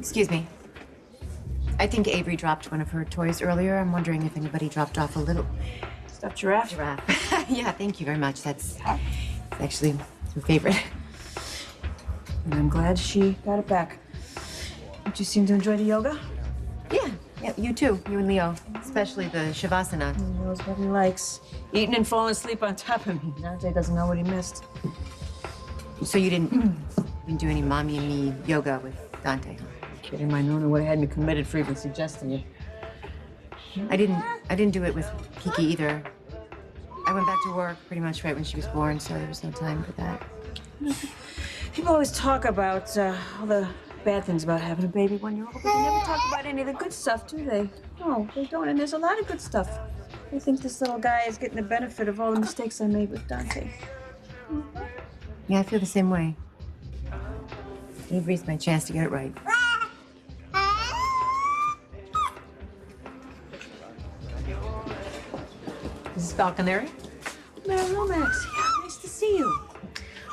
Excuse me. I think Avery dropped one of her toys earlier. I'm wondering if anybody dropped off a little Stuffed giraffe? giraffe. Yeah, thank you very much. That's actually her favorite. And I'm glad she got it back. Don't you seem to enjoy the yoga? Yeah, you too. You and Leo. Especially the Shavasana. He knows what he likes. Eating and falling asleep on top of me. Dante doesn't know what he missed. So you didn't do any mommy and me yoga with Dante, huh? Kidding, my Nona would have had me committed for even suggesting it. I didn't do it with Kiki either. I went back to work pretty much right when she was born, so there was no time for that. People always talk about all the bad things about having a baby when you're old, but they never talk about any of the good stuff, do they? No, they don't, and there's a lot of good stuff. I think this little guy is getting the benefit of all the mistakes I made with Dante. Yeah, I feel the same way. Avery's my chance to get it right. Mrs. Falconeri? Mary Lomax, yeah, nice to see you.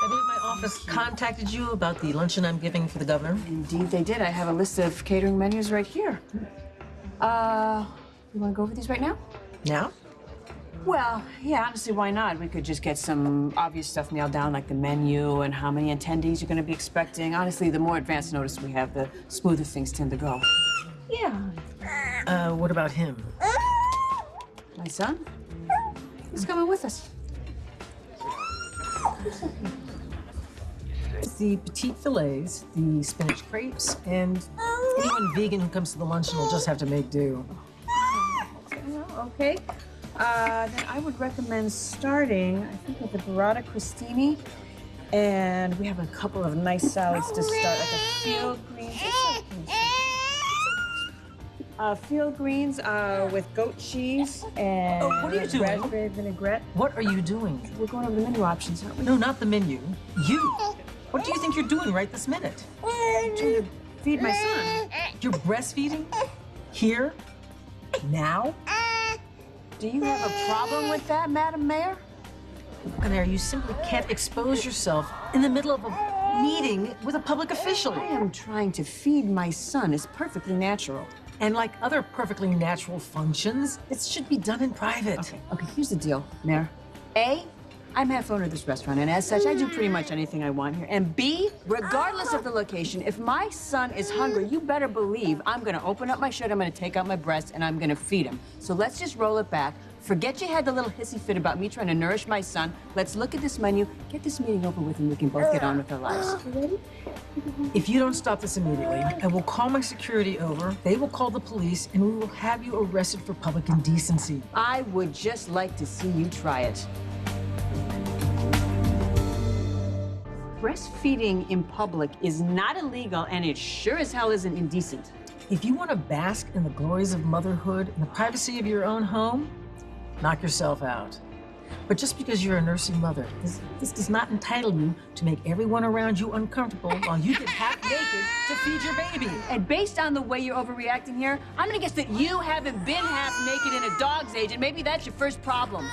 I believe my office contacted you about the luncheon I'm giving for the governor. Indeed, they did. I have a list of catering menus right here. You want to go over these right now? Now? Well, yeah, honestly, why not? We could just get some obvious stuff nailed down, like the menu and how many attendees you're going to be expecting. Honestly, the more advanced notice we have, the smoother things tend to go. Yeah. What about him? My son? He's coming with us. The petite fillets, the spinach crepes, and anyone vegan who comes to the luncheon will just have to make do. Okay. Then I would recommend starting, I think, with the burrata crostini. And we have a couple of nice salads to start, like a field greens. Field greens with goat cheese and what are you doing? raspberry vinaigrette. What are you doing? We're going over the menu options, aren't we? No, not the menu. You. What do you think you're doing right this minute? I'm trying to feed my son. You're breastfeeding? Here? Now? Do you have a problem with that, Madam Mayor? Falconeri, you simply can't expose yourself in the middle of a meeting with a public official. I am trying to feed my son. It's perfectly natural. And like other perfectly natural functions, it should be done in private. Okay, here's the deal, Mayor. A, I'm half owner of this restaurant, and as such, I do pretty much anything I want here. And B, regardless of the location, if my son is hungry, you better believe I'm gonna open up my shirt, I'm gonna take out my breast, and I'm gonna feed him. So let's just roll it back. Forget you had the little hissy fit about me trying to nourish my son. Let's look at this menu, get this meeting over with, and we can both get on with our lives. You ready? If you don't stop this immediately, I will call my security over, they will call the police, and we will have you arrested for public indecency. I would just like to see you try it. Breastfeeding in public is not illegal, and it sure as hell isn't indecent. If you want to bask in the glories of motherhood in the privacy of your own home, knock yourself out. But just because you're a nursing mother, this does not entitle you to make everyone around you uncomfortable while you get half naked to feed your baby. And based on the way you're overreacting here, I'm gonna guess that you haven't been half naked in a dog's age, and maybe that's your first problem.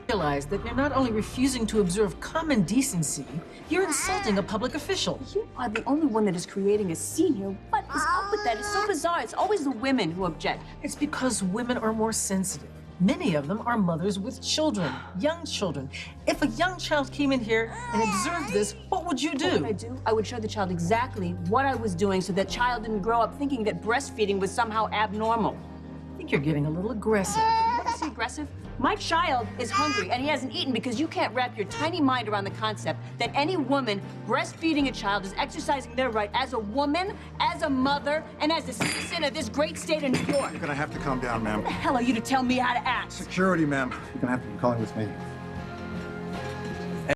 Realize that you're not only refusing to observe common decency, you're insulting a public official. You are the only one that is creating a scene here. What is up with that? It's so bizarre. It's always the women who object. It's because women are more sensitive. Many of them are mothers with children, young children. If a young child came in here and observed this, what would you do? What would I do? I would show the child exactly what I was doing so that child didn't grow up thinking that breastfeeding was somehow abnormal. I think you're getting a little aggressive. You want to see aggressive? My child is hungry and he hasn't eaten because you can't wrap your tiny mind around the concept that any woman breastfeeding a child is exercising their right as a woman, as a mother, and as a citizen of this great state of New York. You're gonna have to calm down, ma'am. Who the hell are you to tell me how to act? Security, ma'am. You're gonna have to be calling with me.